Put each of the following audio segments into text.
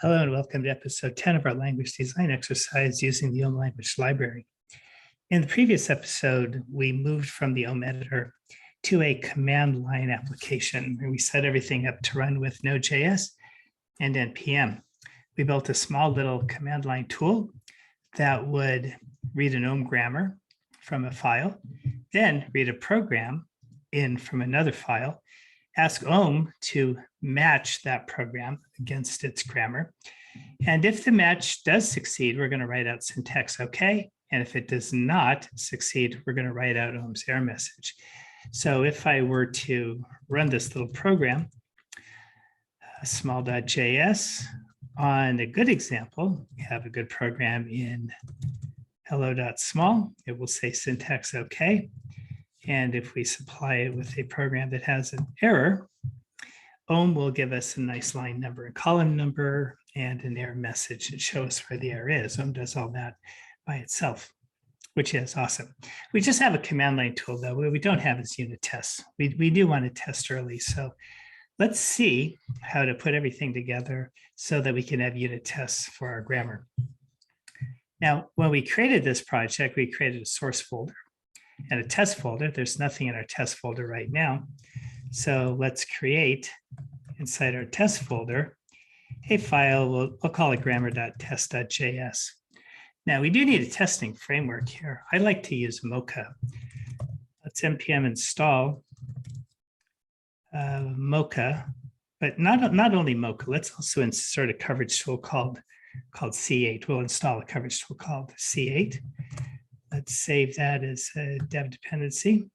Hello and welcome to episode 10 of our language design exercise using the OHM language library. In the previous episode, we moved from the OHM editor to a command line application, and we set everything up to run with Node.js and NPM. We built a small little command line tool that would read an OHM grammar from a file, then read a program in from another file, ask OHM to match that program against its grammar. And if the match does succeed, we're going to write out syntax OK. And if it does not succeed, we're going to write out OHM's error message. So if I were to run this little program, small.js, on a good example, we have a good program in hello.small. It will say syntax OK. And if we supply it with a program that has an error, OHM will give us a nice line number and column number and an error message to show us where the error is. OHM does all that by itself, which is awesome. We just have a command line tool, though. What we don't have is unit tests. We do want to test early. So let's see how to put everything together so that we can have unit tests for our grammar. Now, when we created this project, we created a source folder and a test folder. There's nothing in our test folder right now. So let's create inside our test folder a file. We'll call it grammar.test.js. Now we do need a testing framework here. I like to use Mocha. Let's npm install Mocha, but not only Mocha. Let's also insert a coverage tool called C8. We'll install a coverage tool called C8. Let's save that as a dev dependency.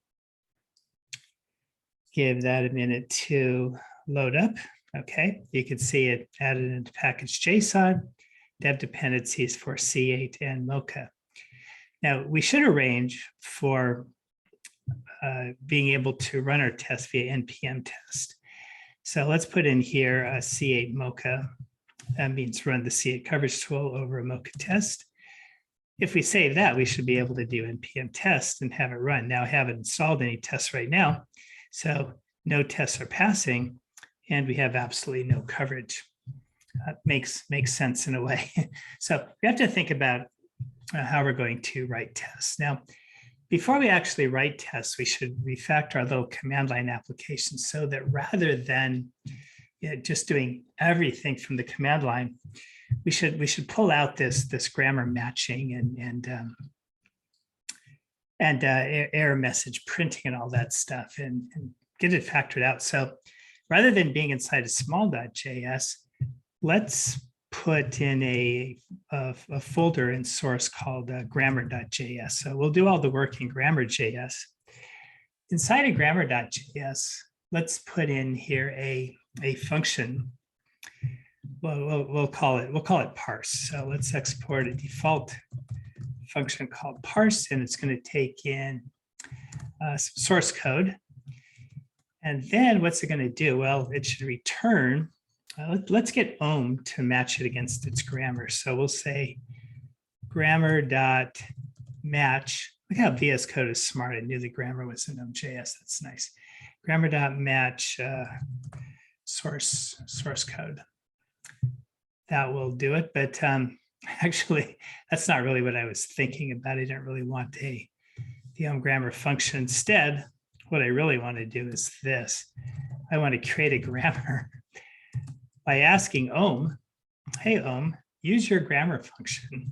Give that a minute to load up. Okay, you can see it added into package.json, dev dependencies for C8 and Mocha. Now, we should arrange for being able to run our test via npm test. So let's put in here a C8 Mocha. That means run the C8 coverage tool over a Mocha test. If we save that, we should be able to do npm test and have it run. Now I haven't installed any tests right now, so no tests are passing, and we have absolutely no coverage. Makes sense in a way. So we have to think about how we're going to write tests. Now, before we actually write tests, we should refactor our little command line application so that rather than just doing everything from the command line, we should pull out this grammar matching and error message printing and all that stuff and get it factored out. So rather than being inside a small.js, let's put in a folder in source called grammar.js. So we'll do all the work in grammar.js. Inside of grammar.js, let's put in here a function. We'll call it parse. So let's export a default function called parse, and it's going to take in some source code. And then what's it going to do? Well, it should return. Let's get OHM to match it against its grammar. So we'll say grammar.match. Look how VS Code is smart. I knew the grammar was in OHM.js. That's nice. Grammar.match source code. That will do it. But actually, that's not really what I was thinking about. I didn't really want the OHM grammar function. Instead, what I really want to do is this. I want to create a grammar by asking OHM, hey, OHM, use your grammar function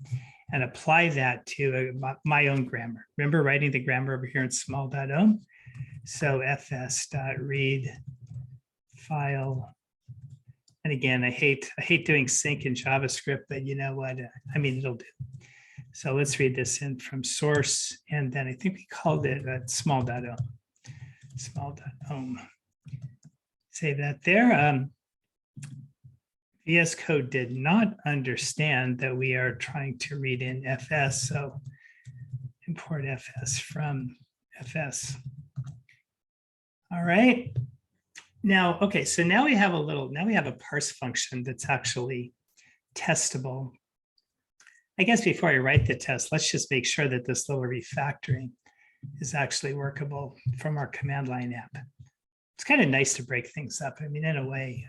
and apply that to my own grammar. Remember writing the grammar over here in small.ohm? So fs.read file. And again, I hate doing sync in JavaScript, but you know what? I mean, it'll do. So let's read this in from source. And then I think we called it small.ohm. Small.ohm. Save that there. VS Code did not understand that we are trying to read in FS. So import FS from FS. All right. Now, okay, so now we have a parse function that's actually testable. I guess before I write the test, let's just make sure that this little refactoring is actually workable from our command line app. It's kind of nice to break things up. I mean, in a way,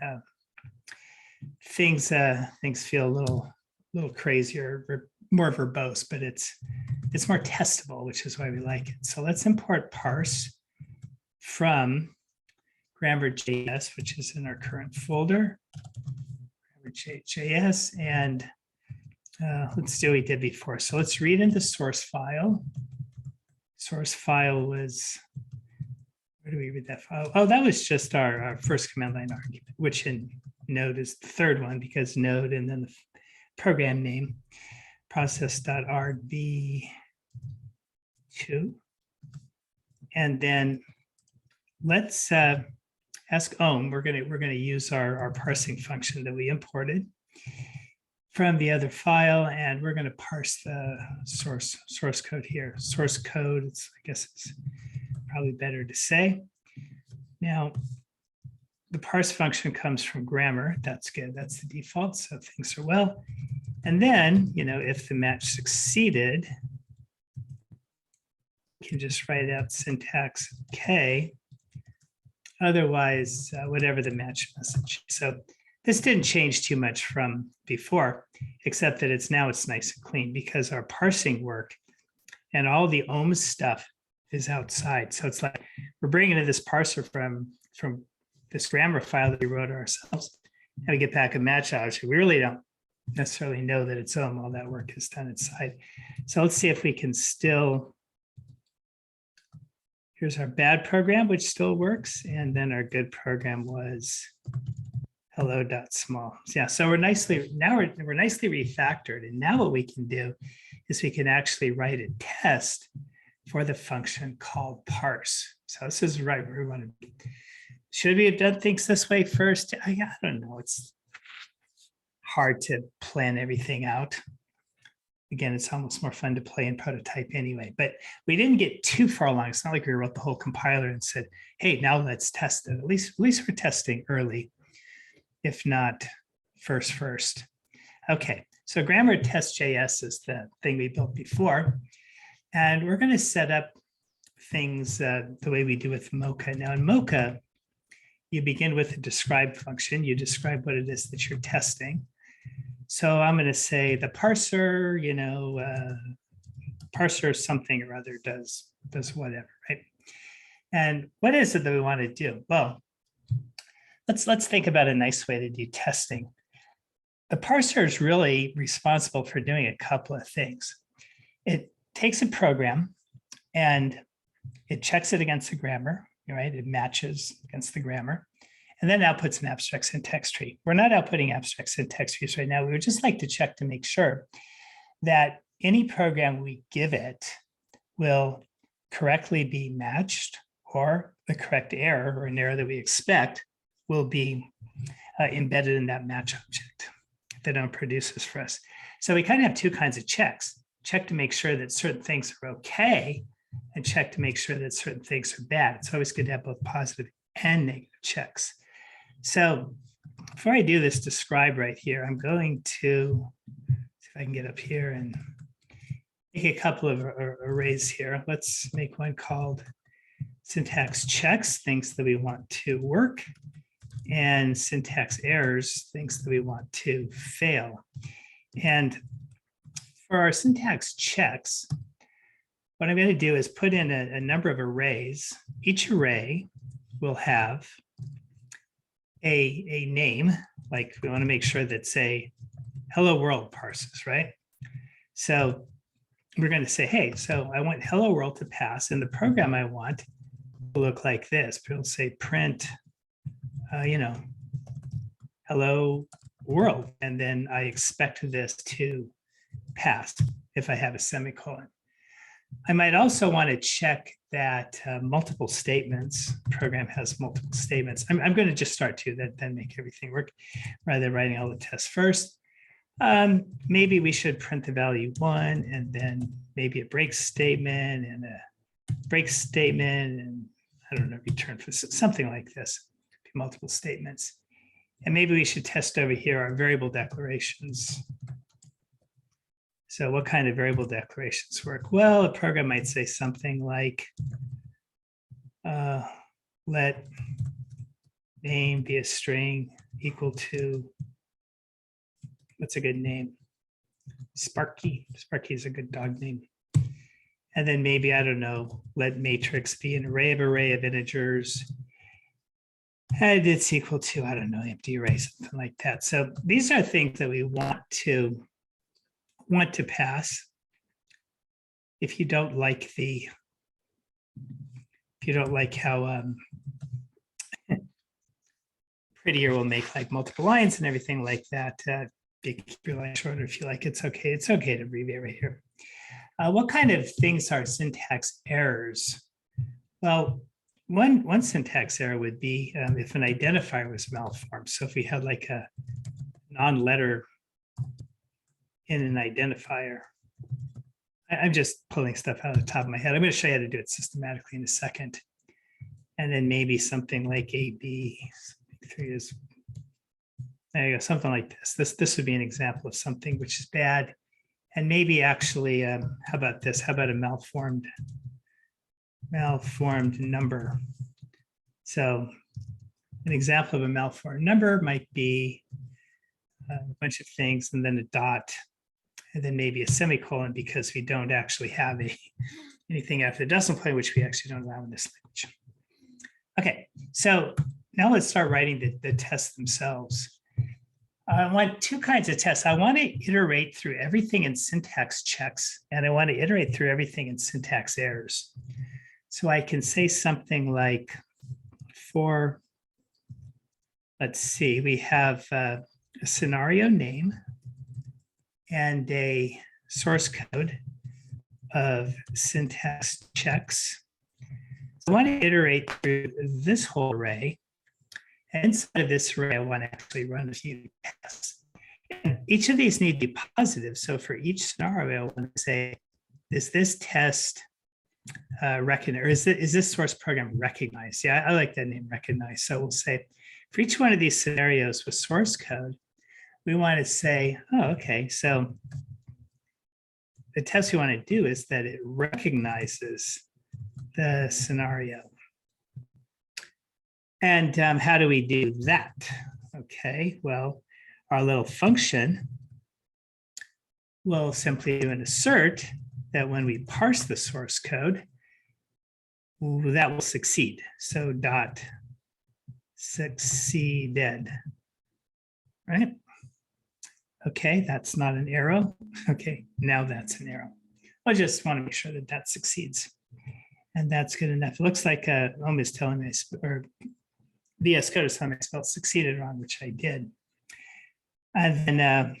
things feel a little crazier, more verbose, but it's more testable, which is why we like it. So let's import parse from grammar.js, which is in our current folder, grammar.js, and let's do what we did before. So let's read into source file. Source file was, where do we read that file? Oh, that was just our first command line argument, which in Node is the third one because Node and then the program name, process.argv2. And then let's ask Ohm. We're gonna use our parsing function that we imported from the other file, and we're gonna parse the source code here. Source code, I guess it's probably better to say. Now, the parse function comes from grammar. That's good. That's the default. So things are well. And then, if the match succeeded, you can just write out syntax OK. Otherwise, whatever the match message. So this didn't change too much from before, except that now it's nice and clean because our parsing work and all the Ohm stuff is outside. So it's like we're bringing in this parser from this grammar file that we wrote ourselves, and we get back a match object. We really don't necessarily know that it's Ohm. All that work is done inside. So let's see if we can still. Here's our bad program, which still works, and then our good program was hello.small. Yeah, so we're nicely refactored, and now what we can do is we can actually write a test for the function called parse. So this is right where we want to be. Should we have done things this way first? I don't know. It's hard to plan everything out. Again, it's almost more fun to play and prototype anyway, but we didn't get too far along. It's not like we wrote the whole compiler and said, hey, now let's test it. At least we're testing early, if not first. Okay, so grammar test.js is the thing we built before. And we're going to set up things the way we do with Mocha. Now in Mocha, you begin with a describe function. You describe what it is that you're testing. So I'm going to say the parser, parser something or other does whatever, right? And what is it that we want to do? Well, let's think about a nice way to do testing. The parser is really responsible for doing a couple of things. It takes a program and it checks it against the grammar, right? It matches against the grammar, and then outputs an abstract syntax tree. We're not outputting abstract syntax trees right now. We would just like to check to make sure that any program we give it will correctly be matched, or the correct error or an error that we expect will be embedded in that match object that it produces for us. So we kind of have two kinds of checks. Check to make sure that certain things are okay, and check to make sure that certain things are bad. It's always good to have both positive and negative checks. So before I do this describe right here, I'm going to see if I can get up here and make a couple of arrays here. Let's make one called syntax checks, things that we want to work, and syntax errors, things that we want to fail. And for our syntax checks, what I'm going to do is put in a number of arrays. Each array will have a name, like we want to make sure that, say, hello world parses, right? So we're going to say, hey, so I want hello world to pass, and the program I want will look like this. We'll say print, hello world, and then I expect this to pass if I have a semicolon. I might also want to check that multiple statements, program has multiple statements. I'm going to just start to then make everything work rather than writing all the tests first. Maybe we should print the value 1, and then maybe a break statement and a break statement, and I don't know, return for something like this, multiple statements. And maybe we should test over here our variable declarations. So what kind of variable declarations work? Well, a program might say something like, let name be a string equal to What's a good name? Sparky. Sparky is a good dog name. And then maybe, I don't know, let matrix be an array of integers. And it's equal to, I don't know, empty array, something like that. So these are things that we want to pass. If you don't like how prettier we'll make like multiple lines and everything like that, keep your line shorter if you like. It's okay. It's okay to abbreviate right here. What kind of things are syntax errors? Well, one syntax error would be if an identifier was malformed. So if we had like a non-letter in an identifier, I'm just pulling stuff out of the top of my head. I'm going to show you how to do it systematically in a second. And then maybe something like AB, 3 is, there you go, something like this. This would be an example of something which is bad. And maybe actually, how about this? How about a malformed number? So an example of a malformed number might be a bunch of things and then a dot, and then maybe a semicolon, because we don't actually have anything after the decimal point, which we actually don't allow in this language. Okay, so now let's start writing the tests themselves. I want two kinds of tests. I want to iterate through everything in syntax checks, and I want to iterate through everything in syntax errors. So I can say something like for, let's see, we have a scenario name and a source code of syntax checks. So I want to iterate through this whole array. And inside of this array, I want to actually run a few tests. And each of these need to be positive. So for each scenario, I want to say, is this test recognized, or is this source program recognized? Yeah, I like that name, recognize. So we'll say for each one of these scenarios with source code, we want to say, oh, okay, so the test we want to do is that it recognizes the scenario. And how do we do that? Okay, well, our little function will simply do an assert that when we parse the source code, that will succeed. So dot succeeded, right? Okay, that's not an arrow. Okay, now that's an arrow. I just want to make sure that that succeeds. And that's good enough. It looks like Om is telling me, or VS Code is telling me I spelled succeeded wrong, which I did. And then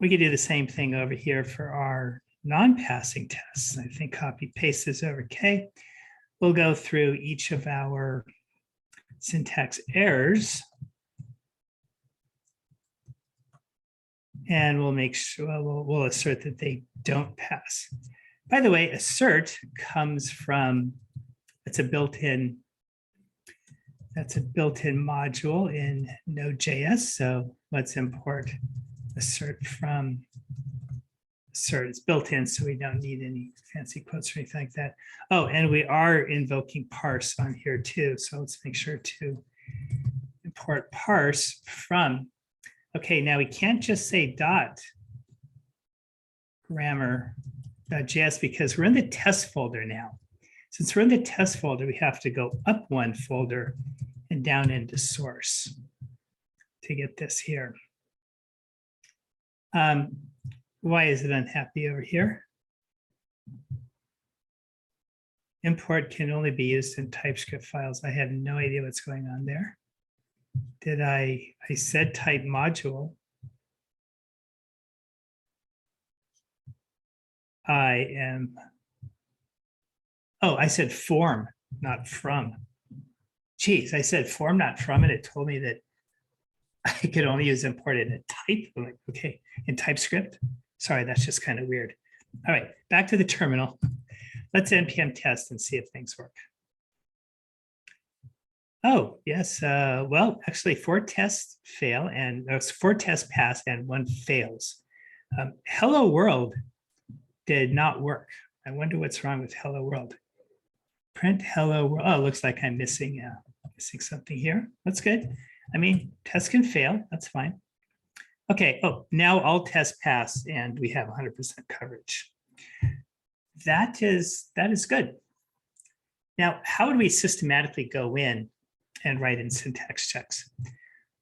we could do the same thing over here for our non-passing tests. I think copy paste this over K. We'll go through each of our syntax errors. And we'll make sure, we'll assert that they don't pass. By the way, assert comes from, it's a built-in, that's a built-in module in Node.js. So let's import assert from assert. It's built in, so we don't need any fancy quotes or anything like that. Oh, and we are invoking parse on here too. So let's make sure to import parse from. Okay, now we can't just say dot grammar.js because we're in the test folder now. Since we're in the test folder, we have to go up one folder and down into source to get this here. Why is it unhappy over here? Import can only be used in TypeScript files. I have no idea what's going on there. Did I said type module. I said form, not from. Geez, I said form, not from, and it told me that I could only use import in a type. I'm like, okay, in TypeScript. Sorry, that's just kind of weird. All right, back to the terminal. Let's npm test and see if things work. Oh, yes. Well, actually, 4 tests fail, and 4 tests pass and 1 fails. Hello World did not work. I wonder what's wrong with Hello World. Print Hello World. Oh, it looks like I'm missing something here. That's good. I mean, tests can fail. That's fine. Okay, oh, now all tests pass and we have 100% coverage. That is good. Now, how would we systematically go in and write in syntax checks?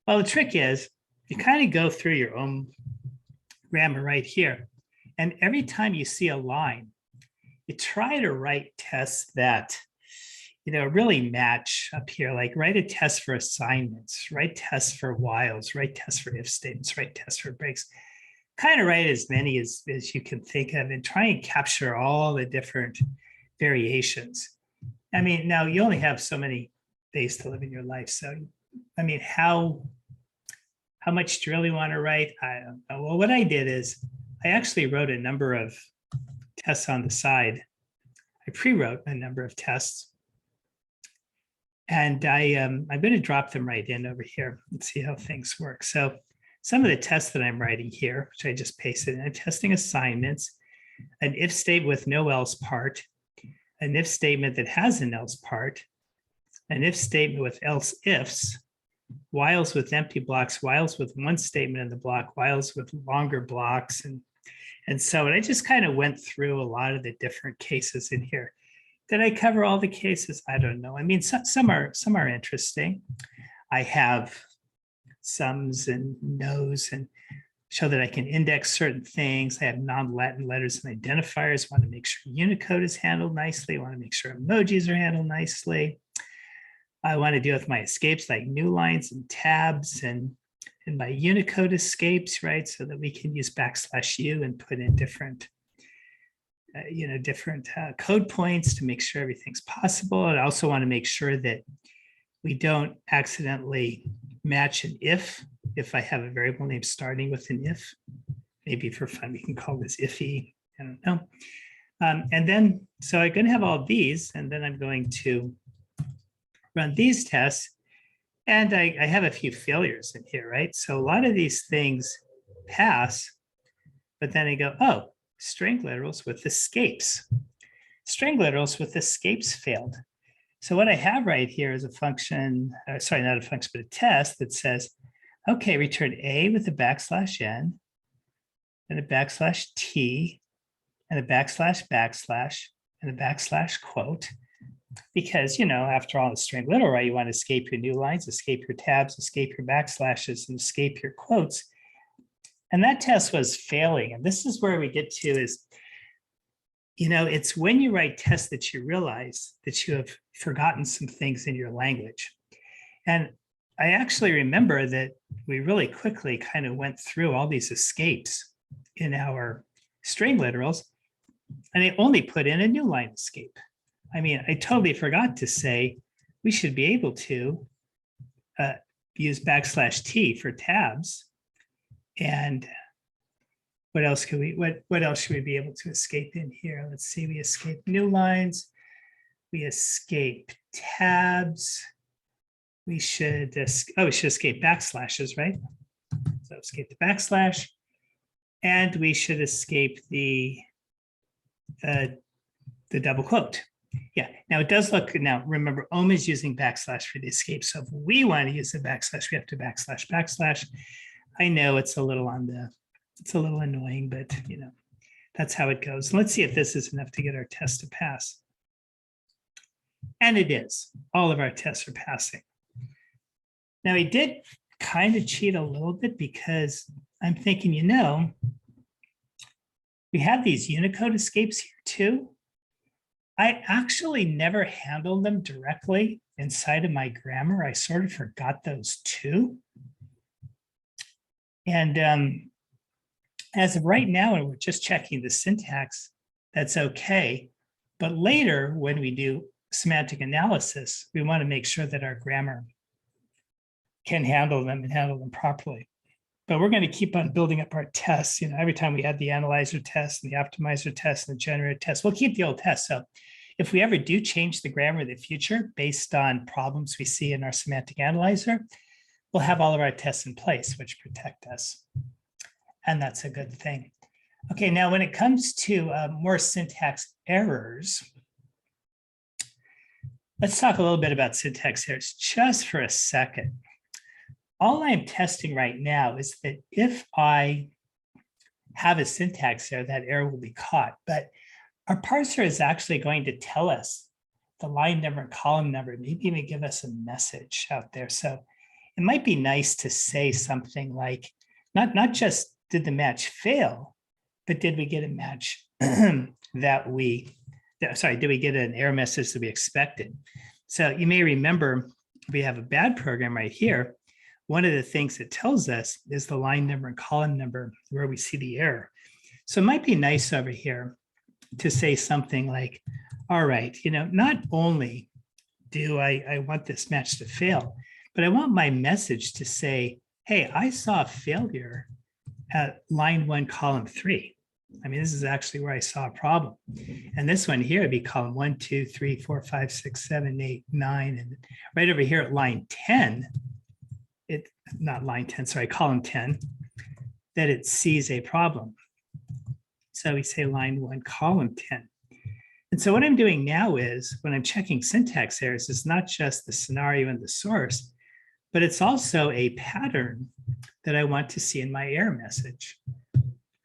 Well, the trick is you kind of go through your own grammar right here. And every time you see a line, you try to write tests that really match up here, like write a test for assignments, write tests for whiles, write tests for if statements, write tests for breaks. Kind of write as many as you can think of and try and capture all the different variations. I mean, now you only have so many days to live in your life. So, I mean, how much do you really want to write? I don't know. Well, what I did is I actually wrote a number of tests on the side. I pre-wrote a number of tests. And I'm going to drop them right in over here and see how things work. So some of the tests that I'm writing here, which I just pasted in, I'm testing assignments, an if statement with no else part, an if statement that has an else part, an if statement with else ifs, whiles with empty blocks, whiles with one statement in the block, whiles with longer blocks. And so I just kind of went through a lot of the different cases in here. Did I cover all the cases? I don't know. I mean, some are interesting. I have sums and nos and show that I can index certain things. I have non-Latin letters and identifiers. I want to make sure Unicode is handled nicely. I want to make sure emojis are handled nicely. I want to deal with my escapes like new lines and tabs and my Unicode escapes, right? So that we can use \u and put in different code points to make sure everything's possible. And I also want to make sure that we don't accidentally match an if I have a variable name starting with an if. Maybe for fun, we can call this iffy. I don't know. And then, so I'm going to have all these, and then I'm going to run these tests. And I have a few failures in here, right? So a lot of these things pass, but then I go, oh, string literals with escapes. String literals with escapes failed. So what I have right here is a function, sorry, not a function, but a test that says, okay, return A with a \n and a \t and a \\, and a quote. Because, after all, in string literal, right, you want to escape your new lines, escape your tabs, escape your backslashes, and escape your quotes. And that test was failing. And this is where we get to is, it's when you write tests that you realize that you have forgotten some things in your language. And I actually remember that we really quickly kind of went through all these escapes in our string literals, and I only put in a new line escape. I mean, I totally forgot to say we should be able to use \t for tabs. And what else could we, what else should we be able to escape in here? Let's see, we escape new lines, we escape tabs, we should escape backslashes, right? So escape the backslash, and we should escape the double quote. Yeah, now it does look, now remember, Ohm is using backslash for the escape. So if we want to use the backslash, we have to \\. I know it's a little annoying, but that's how it goes. Let's see if this is enough to get our test to pass. And it is. All of our tests are passing. Now, he did kind of cheat a little bit because I'm thinking, we have these Unicode escapes here too. I actually never handled them directly inside of my grammar. I sort of forgot those too. And as of right now, and we're just checking the syntax, that's okay. But later, when we do semantic analysis, we want to make sure that our grammar can handle them and handle them properly. But we're going to keep on building up our tests. Every time we add the analyzer test and the optimizer test and the generator test, we'll keep the old tests. So if we ever do change the grammar in the future based on problems we see in our semantic analyzer, we'll have all of our tests in place, which protect us. And that's a good thing. Okay, now when it comes to more syntax errors, let's talk a little bit about syntax errors just for a second. all I'm testing right now is that if I have a syntax error, that error will be caught. But our parser is actually going to tell us the line number and column number, maybe even give us a message out there. So it might be nice to say something like, not just did the match fail, but did we get a match that we, sorry, did we get an error message that we expected? So you may remember we have a bad program right here. One of the things it tells us is the line number and column number where we see the error. So it might be nice over here to say something like, all right, not only do I want this match to fail, but I want my message to say, hey, I saw a failure at line 1, column 3. I mean, this is actually where I saw a problem. And this one here would be column 1, 2, 3, 4, 5, 6, 7, 8, 9. And right over here at line 10, column 10, that it sees a problem. So we say line 1, column 10. And so what I'm doing now is when I'm checking syntax errors, it's not just the scenario and the source, but it's also a pattern that I want to see in my error message.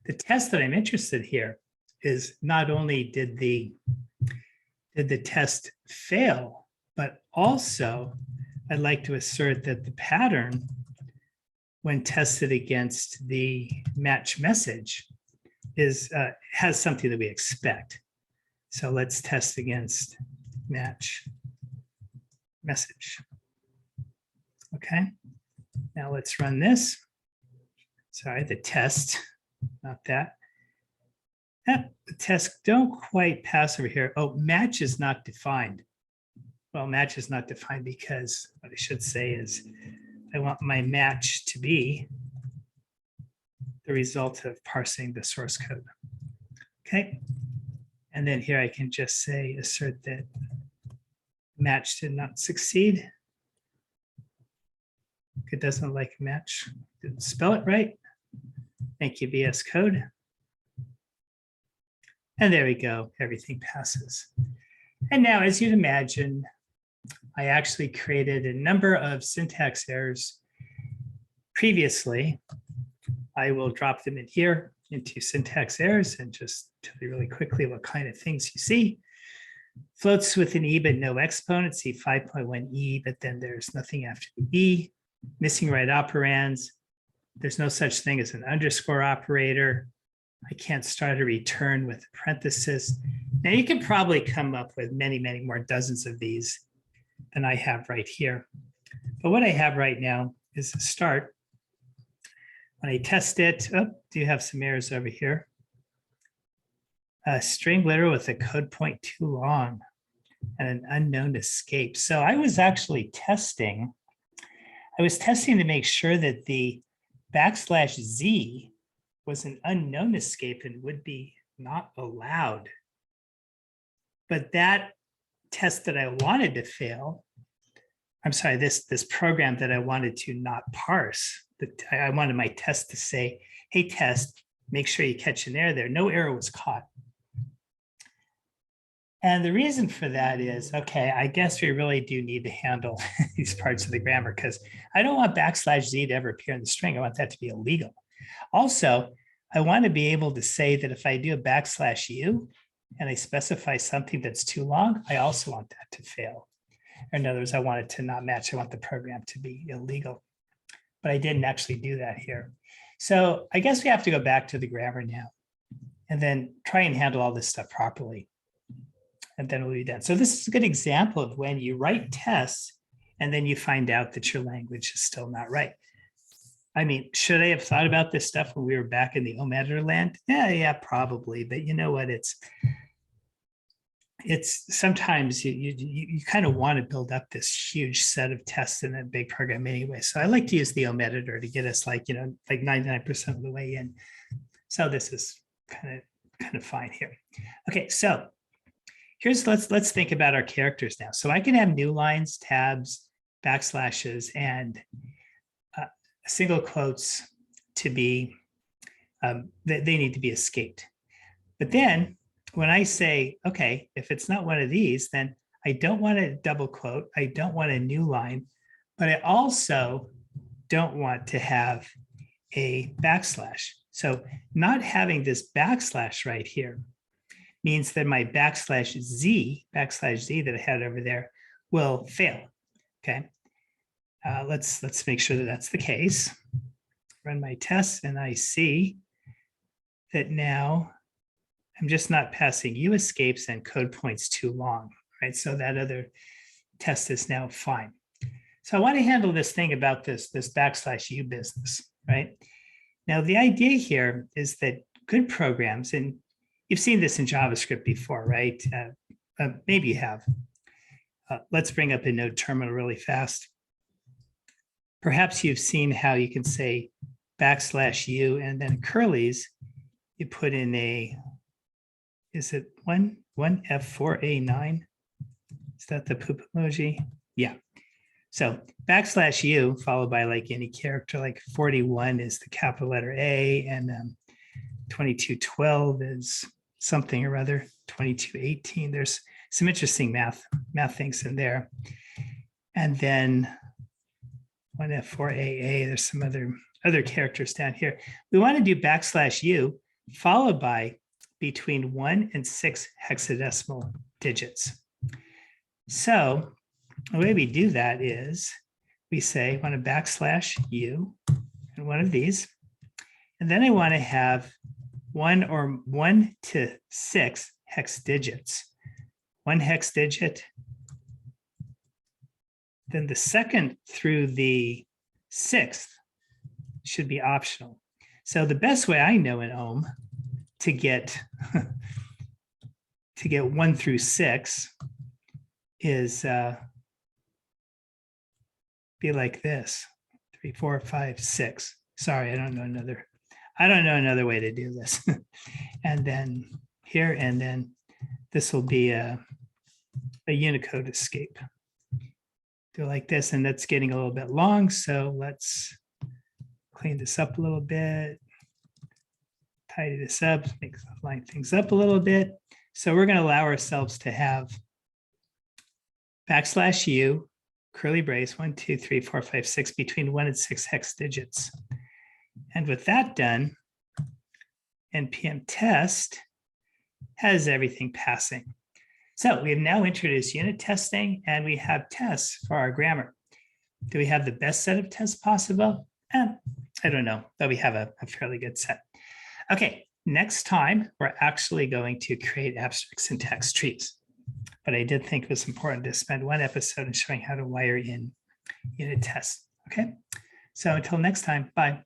The test that I'm interested here is not only did the test fail, but also I'd like to assert that the pattern, when tested against the match message, has something that we expect. So let's test against match message. Okay, now let's run this. Sorry, the test, not that. The test don't quite pass over here. Oh, match is not defined. Well, match is not defined because what I should say is I want my match to be the result of parsing the source code. Okay. And then here I can just say, assert that match did not succeed. It doesn't like match. Didn't spell it right. Thank you, VS Code. And there we go. Everything passes. And now, as you'd imagine, I actually created a number of syntax errors previously. I will drop them in here into syntax errors and just tell you really quickly what kind of things you see. Floats with an E but no exponent, see 5.1 E, but then there's nothing after the E. Missing right operands. There's no such thing as an underscore operator. I can't start a return with a parenthesis. Now you can probably come up with many, many more dozens of these than I have right here. But what I have right now is a start. When I test it, do you have some errors over here? A string literal with a code point too long and an unknown escape. So I was actually testing. I was testing to make sure that the \z was an unknown escape and would be not allowed. But that test that I wanted to fail, I'm sorry, this program that I wanted to not parse, I wanted my test to say, hey, test, make sure you catch an error there. No error was caught. And the reason for that is, okay, I guess we really do need to handle these parts of the grammar because I don't want \z to ever appear in the string. I want that to be illegal. Also, I want to be able to say that if I do a \u and I specify something that's too long, I also want that to fail. Or in other words, I want it to not match. I want the program to be illegal. But I didn't actually do that here. So I guess we have to go back to the grammar now and then try and handle all this stuff properly. And then we'll be done. So this is a good example of when you write tests and then you find out that your language is still not right. I mean, should I have thought about this stuff when we were back in the OM editor land? Yeah, probably. But you know what? It's sometimes you kind of want to build up this huge set of tests in a big program anyway. So I like to use the OM editor to get us like 99% of the way in. So this is kind of fine here. Okay, so let's think about our characters now. So I can have new lines, tabs, backslashes, and single quotes to be, they need to be escaped. But then when I say, okay, if it's not one of these, then I don't want a double quote. I don't want a new line, but I also don't want to have a backslash. So not having this backslash right here means that my backslash Z that I had over there will fail. Okay. Let's make sure that that's the case. Run my tests and I see that now I'm just not passing U escapes and code points too long, right? So that other test is now fine. So I want to handle this thing about this backslash U business, right? Now, the idea here is that good programs, and you've seen this in JavaScript before, right? Maybe you have. Let's bring up a node terminal really fast. Perhaps you've seen how you can say \u and then curly's, you put in a, is it one F4A9? Is that the poop emoji? Yeah. So \u followed by like any character, like 41 is the capital letter A, and 2212 is something or other, 2218. There's some interesting math things in there. And then 1F4AA, there's some other characters down here. We want to do \u followed by between 1 and 6 hexadecimal digits. So the way we do that is we say I want a \u and one of these, and then I want to have 1 to 6 hex digits. 1 hex digit, then the second through the 6th should be optional. So the best way I know in Ohm to get 1 through 6 is be like this: 3, 4, 5, 6. Sorry, I don't know another way to do this. And then here, and then this will be a Unicode escape. Do like this, and that's getting a little bit long. So let's clean this up a little bit, tidy this up, line things up a little bit. So we're going to allow ourselves to have \u, curly brace, 1, 2, 3, 4, 5, 6, between 1 and 6 hex digits. And with that done, npm test has everything passing. So we have now introduced unit testing, and we have tests for our grammar. Do we have the best set of tests possible? I don't know, but we have a fairly good set. Okay, next time, we're actually going to create abstract syntax trees. But I did think it was important to spend one episode in showing how to wire in unit tests. Okay, so until next time, bye.